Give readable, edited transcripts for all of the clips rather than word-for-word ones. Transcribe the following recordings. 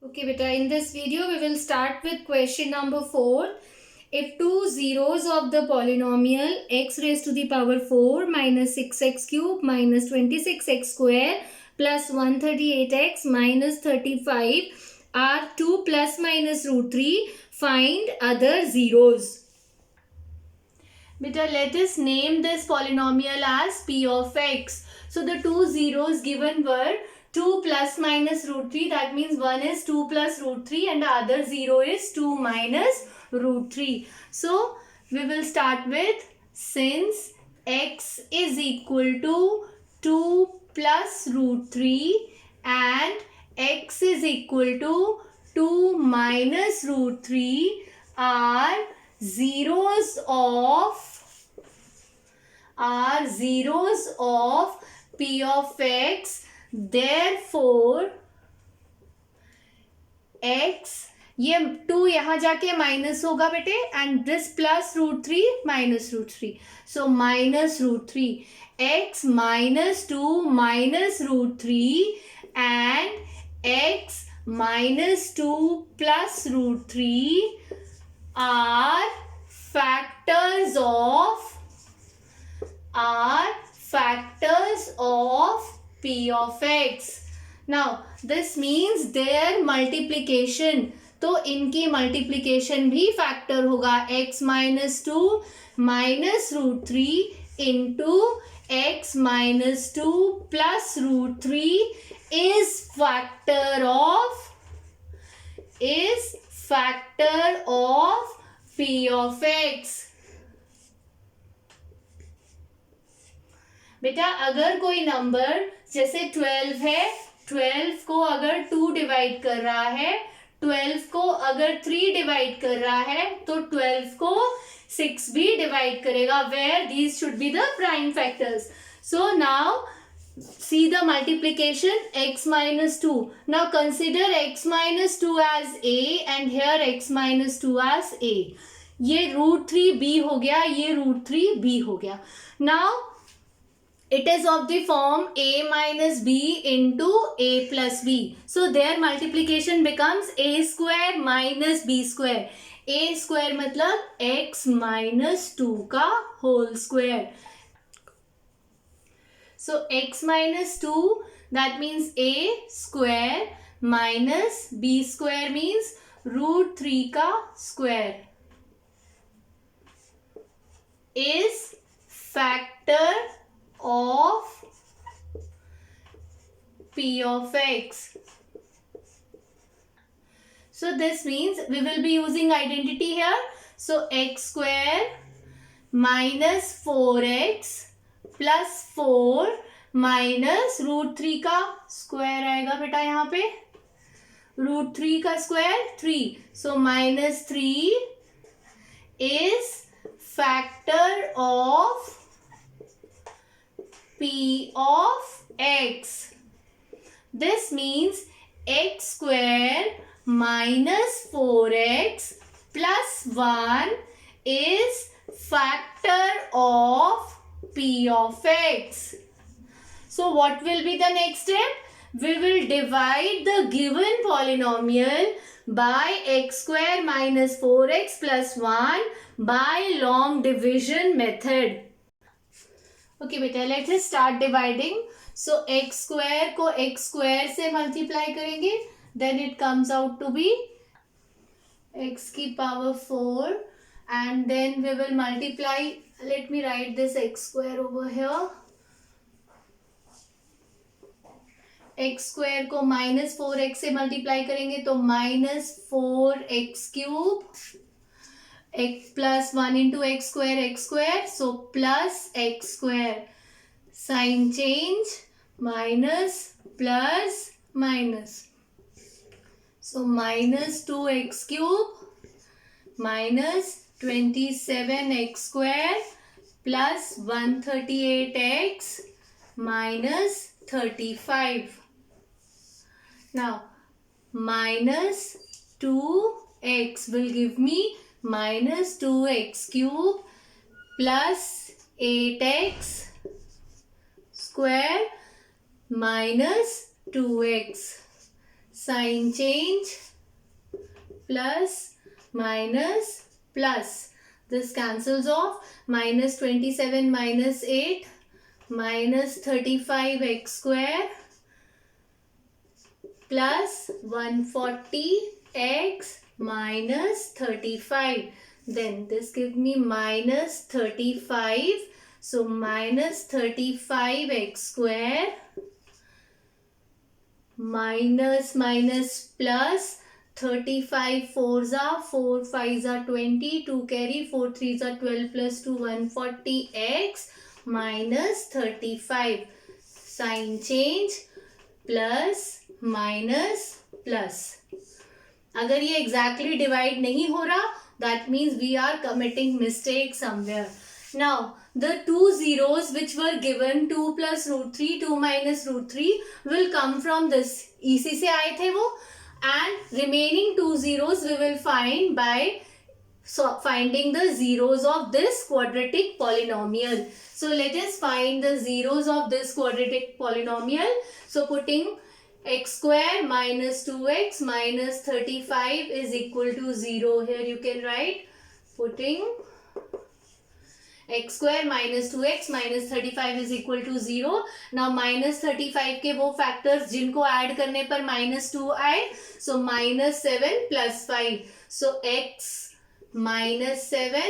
Okay, beta, in this video we will start with question number 4. If two zeros of the polynomial x raised to the power 4 minus 6x cube minus 26x square plus 138x minus 35 are 2 plus minus root 3, find other zeros. Beta, let us name this polynomial as p of x. So the two zeros given were 2 plus minus root 3. That means one is 2 plus root 3 and the other 0 is 2 minus root 3. So we will start with, since x is equal to 2 plus root 3 and x is equal to 2 minus root 3 are zeros of p of x, therefore x, ये 2 यहाँ जाके minus होगा बेटे, and this plus root 3 minus root 3, so minus root 3, x minus 2 minus root 3 and x minus 2 plus root 3 are factors of p of x. Now this means their multiplication, तो इनकी multiplication भी factor होगा. x minus 2 minus root 3 into x minus 2 plus root 3 is factor of p of x. बेटा अगर कोई number जैसे 12 है, 12 को अगर 2 डिवाइड कर रहा है, 12 को अगर 3 डिवाइड कर रहा है, तो 12 को 6 भी डिवाइड करेगा, where these should be the prime factors. So now see the multiplication, x minus 2. Now consider x minus 2 as a and here x minus 2 as a. ये root 3b हो गया, ये root 3b हो गया. Now it is of the form a minus b into a plus b. So their multiplication becomes a square minus b square. A square मतलब x minus 2 का whole square. So x minus 2, that means a square minus b square means root 3 का square is factor of p of x. So this means we will be using identity here. So x square minus 4x plus 4 minus root 3 का square आएगा बेटा, यहाँ पे root 3 का square 3, so minus 3 is factor of p of x. This means x square minus 4x plus 1 is factor of p of x. So what will be the next step? We will divide the given polynomial by x square minus 4x plus 1 by long division method. Okay बेटा, let us start dividing. So x square को x square से multiply करेंगे, then it comes out to be x की power 4 and then we will multiply. Let me write this x square over here. x square को minus 4x से multiply करेंगे तो minus 4x cube, x plus 1 into x square, so plus x square. Sign change, minus plus minus. So minus 2x cube minus 27x square plus 138x minus 35. Now minus 2x will give me minus 2x cube plus 8x square minus 2x. sign change, plus minus plus. This cancels off. Minus 27 minus 8 minus 35x square plus 140x minus 35. Then this gives me minus 35. So minus 35x square minus plus 35 4s are 4 5s are 20, 2 carry, 4 3s are 12 plus 2 140x minus 35. Sign change, plus minus plus. अगर ये exactly divide नहीं हो रहा, that means we are committing mistake somewhere. Now the two zeros which were given 2 plus root 3, 2 minus root 3 will come from this. इसी से आए थे वो, and remaining two zeros we will find by finding the zeros of this quadratic polynomial. So let us find the zeros of this quadratic polynomial. So putting x square minus 2x minus 35 is equal to 0. Here you can write, putting x square minus 2x minus 35 is equal to 0. Now minus 35 के वो factors जिनको add करने पर minus 2 आए, so minus 7 plus 5. So x minus 7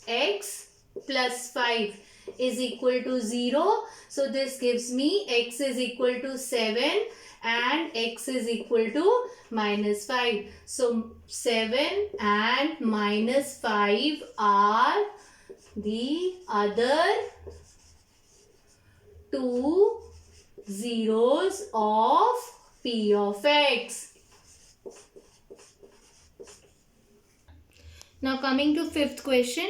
x plus 5 is equal to 0. So this gives me x is equal to 7 and x is equal to minus 5. So 7 and minus 5 are the other two zeros of p of x. Now coming to fifth question.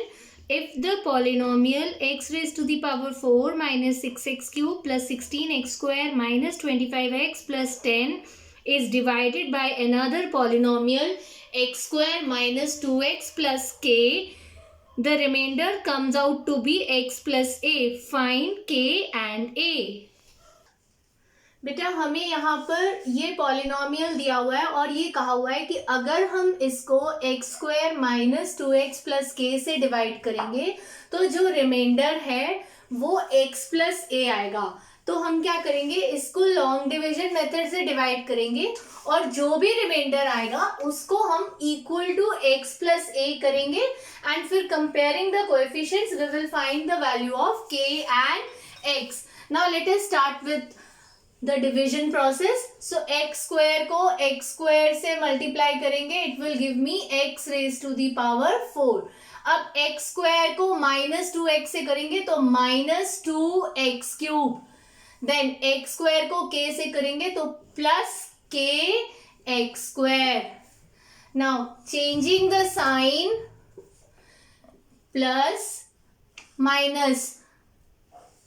If the polynomial x raised to the power 4 minus 6x cube plus 16x square minus 25x plus 10 is divided by another polynomial x square minus 2x plus k, the remainder comes out to be x plus a. Find k and a. बेटा हमें यहाँ पर ये polynomial दिया हुआ है और ये कहा हुआ है कि अगर हम इसको x square minus 2x plus के से डिवाइड करेंगे तो जो रिमाइंडर है वो x प्लस ए आएगा. तो हम क्या करेंगे, इसको लॉन्ग डिवीजन मेथड से डिवाइड करेंगे और जो भी रिमाइंडर आएगा उसको हम equal to x plus a करेंगे एंड फिर comparing the coefficients we will find the value of k and x. Now let us start with the division process. So x square को x square से multiply करेंगे, it will give me x raised to the power 4. अब x square को minus 2x से करेंगे तो minus 2x cube. Then x square को k से करेंगे तो plus k x square. Now changing the sign, plus minus,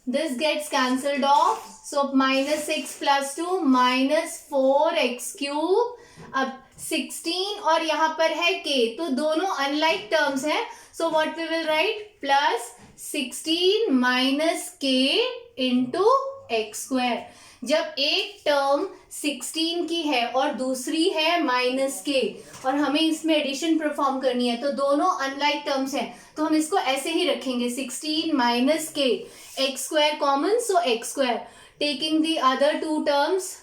this gets cancelled off. So minus 6 plus 2 minus 4x cube. अब 16 और यहाँ पर है k, तो दोनों अनलाइक टर्म्स हैं. So what we will write, plus 16 minus k into x square. जब एक टर्म 16 की है और दूसरी है माइनस के और हमें इसमें एडिशन परफॉर्म करनी है तो दोनों अनलाइक टर्म्स हैं, तो हम इसको ऐसे ही रखेंगे 16 minus k, x square common so x square, taking the other two terms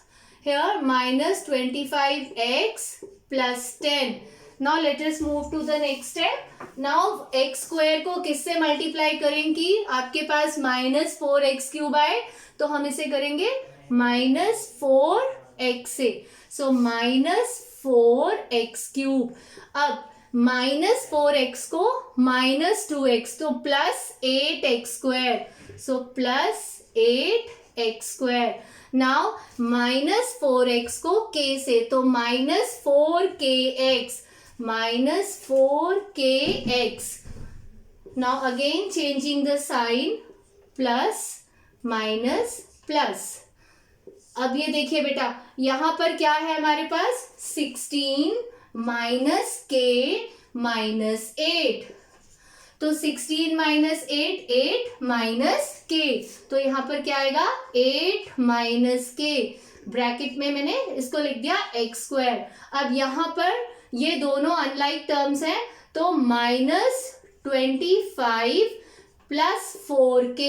here minus 25x plus 10. Now let us move to the next step. Now x square को किससे मल्टीप्लाई करेंगे, आपके पास माइनस 4x क्यूब आए तो हम इसे करेंगे minus 4x से. So minus 4x cube. अब माइनस 4x को माइनस 2x तो plus 8x square. So plus 8x square. Now minus 4x को k से तो minus 4kx, minus 4kx. Now again changing the sign, plus minus plus. अब ये देखिए बेटा यहां पर क्या है हमारे पास 16 माइनस k माइनस 8. तो 16 माइनस 8, 8 माइनस के, तो यहाँ पर क्या आएगा 8 माइनस के, ब्रैकेट में मैंने इसको लिख दिया एक्स स्क्वायर। अब यहाँ पर ये दोनों अनलाइक टर्म्स हैं, तो -25 प्लस 4k,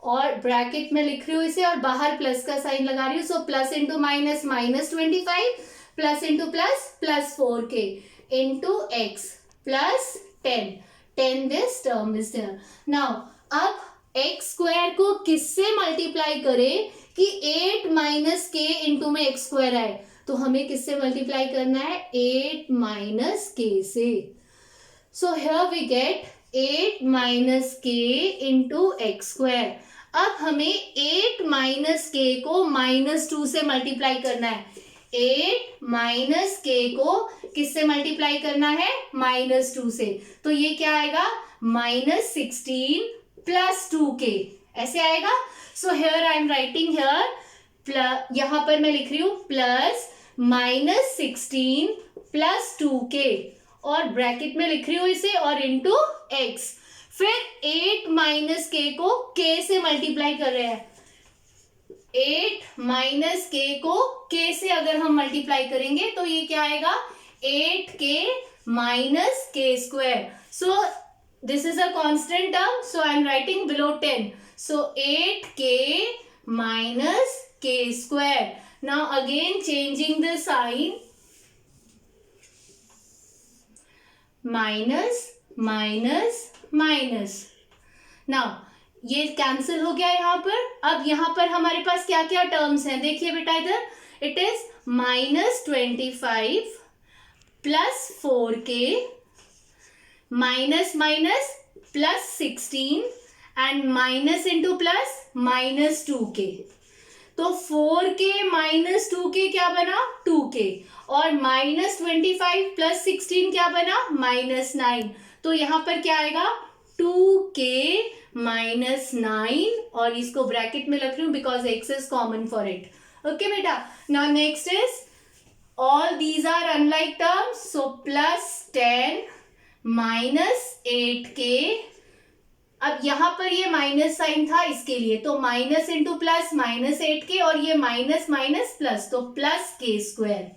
और ब्रैकेट में लिख रही हूँ इसे और बाहर प्लस का साइन लगा रही हूँ, so plus into minus -25, plus into plus plus 4k into x plus 10 this term is there. Now अब एक्स स्क्वायर को किससे मल्टीप्लाई करें कि 8 माइनस के इंटू में एक्स स्क्वायर आए, तो हमें किससे मल्टीप्लाई करना है 8 माइनस के से। So here we get 8 minus k into x square. अब हमें 8 माइनस के को -2 से मल्टीप्लाई करना है। 8 माइनस के को किससे मल्टीप्लाई करना है -2 से, तो ये क्या आएगा -16 प्लस 2k, ऐसे आएगा। So here I am writing here, यहां पर मैं लिख रही हूं प्लस -16 प्लस 2k, और ब्रैकेट में लिख रही हूं इसे और इंटू एक्स। फिर 8 माइनस के को k से मल्टीप्लाई कर रहे हैं। 8 माइनस के को k से अगर हम मल्टीप्लाई करेंगे तो ये क्या आएगा 8k minus k square. So this is a constant term, so I am writing below 10, so 8k minus k square. Now again changing the sign, minus minus minus. Now ये cancel हो गया यहाँ पर। अब यहाँ पर हमारे पास क्या क्या टर्म्स हैं, देखिए बेटा इधर, it is -25 plus 4k minus minus plus 16 and minus into plus -2k, तो 4k माइनस 2k क्या बना 2k, और -25 प्लस 16 क्या बना -9, तो यहाँ पर क्या आएगा 2k माइनस 9, और इसको ब्रैकेट में रख रही हूँ because x is common for it. Okay बेटा, now next is all these are unlike terms, so plus 10 minus 8k। अब यहां पर ये माइनस साइन था इसके लिए, तो माइनस इंटू प्लस -8k, और ये माइनस माइनस प्लस, तो plus k square.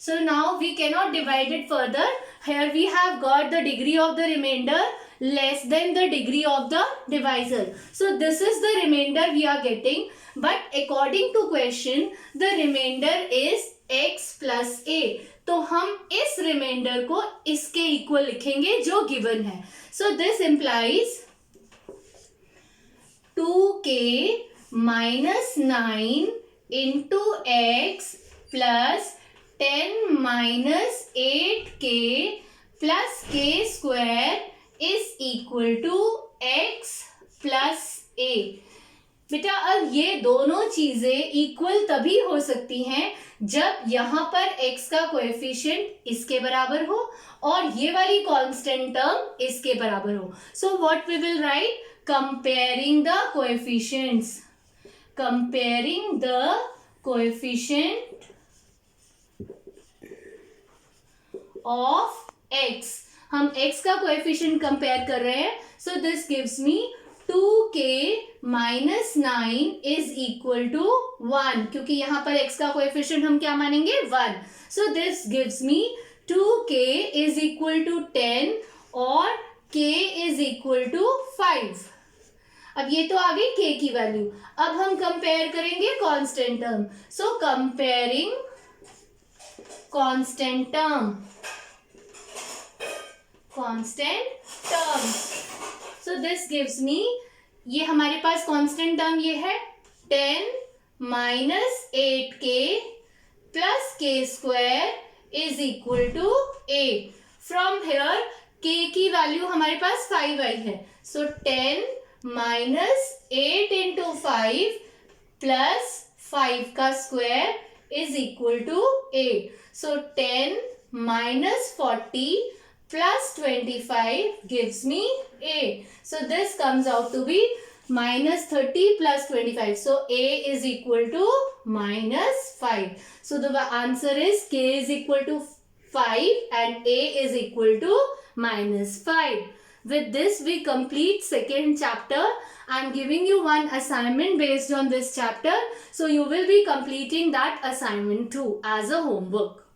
So now we cannot divide it further. Here we have got the degree of the remainder less than the degree of the divisor. So this is the remainder we are getting. But according to question, the remainder is x plus a. तो हम इस reminder को इसके equal लिखेंगे जो given है. So this implies 2k minus 9 into x plus 10 minus 8k plus k square is equal to x plus a. बेटा अब ये दोनों चीजें इक्वल तभी हो सकती हैं जब यहाँ पर x का कोएफिशिएंट इसके बराबर हो और ये वाली कांस्टेंट टर्म इसके बराबर हो. So what we will write, comparing the coefficients, comparing the coefficient of x. हम x का कोएफिशिएंट कंपेयर कर रहे हैं. So this gives me 2k minus 9 is equal to 1, क्योंकि यहाँ पर x का कोएफिशिएंट हम क्या मानेंगे 1. So this gives me 2k is equal to 10 और k is equal to 5. अब ये तो आ गई k की वैल्यू. अब हम कंपेयर करेंगे constant term. So comparing constant term, constant terms. So this gives me, ये हमारे पास कांस्टेंट टर्म ये है 10 minus 8k plus k square is equal to a. From here k की वैल्यू हमारे पास 5 आई है. So 10 minus 8 into 5 plus 5 का square is equal to a. So 10 minus 40 plus 25 gives me a. So this comes out to be minus 30 plus 25. So a is equal to minus 5. So the answer is k is equal to 5 and a is equal to minus 5. With this, we complete second chapter. I am giving you one assignment based on this chapter. So you will be completing that assignment too as a homework.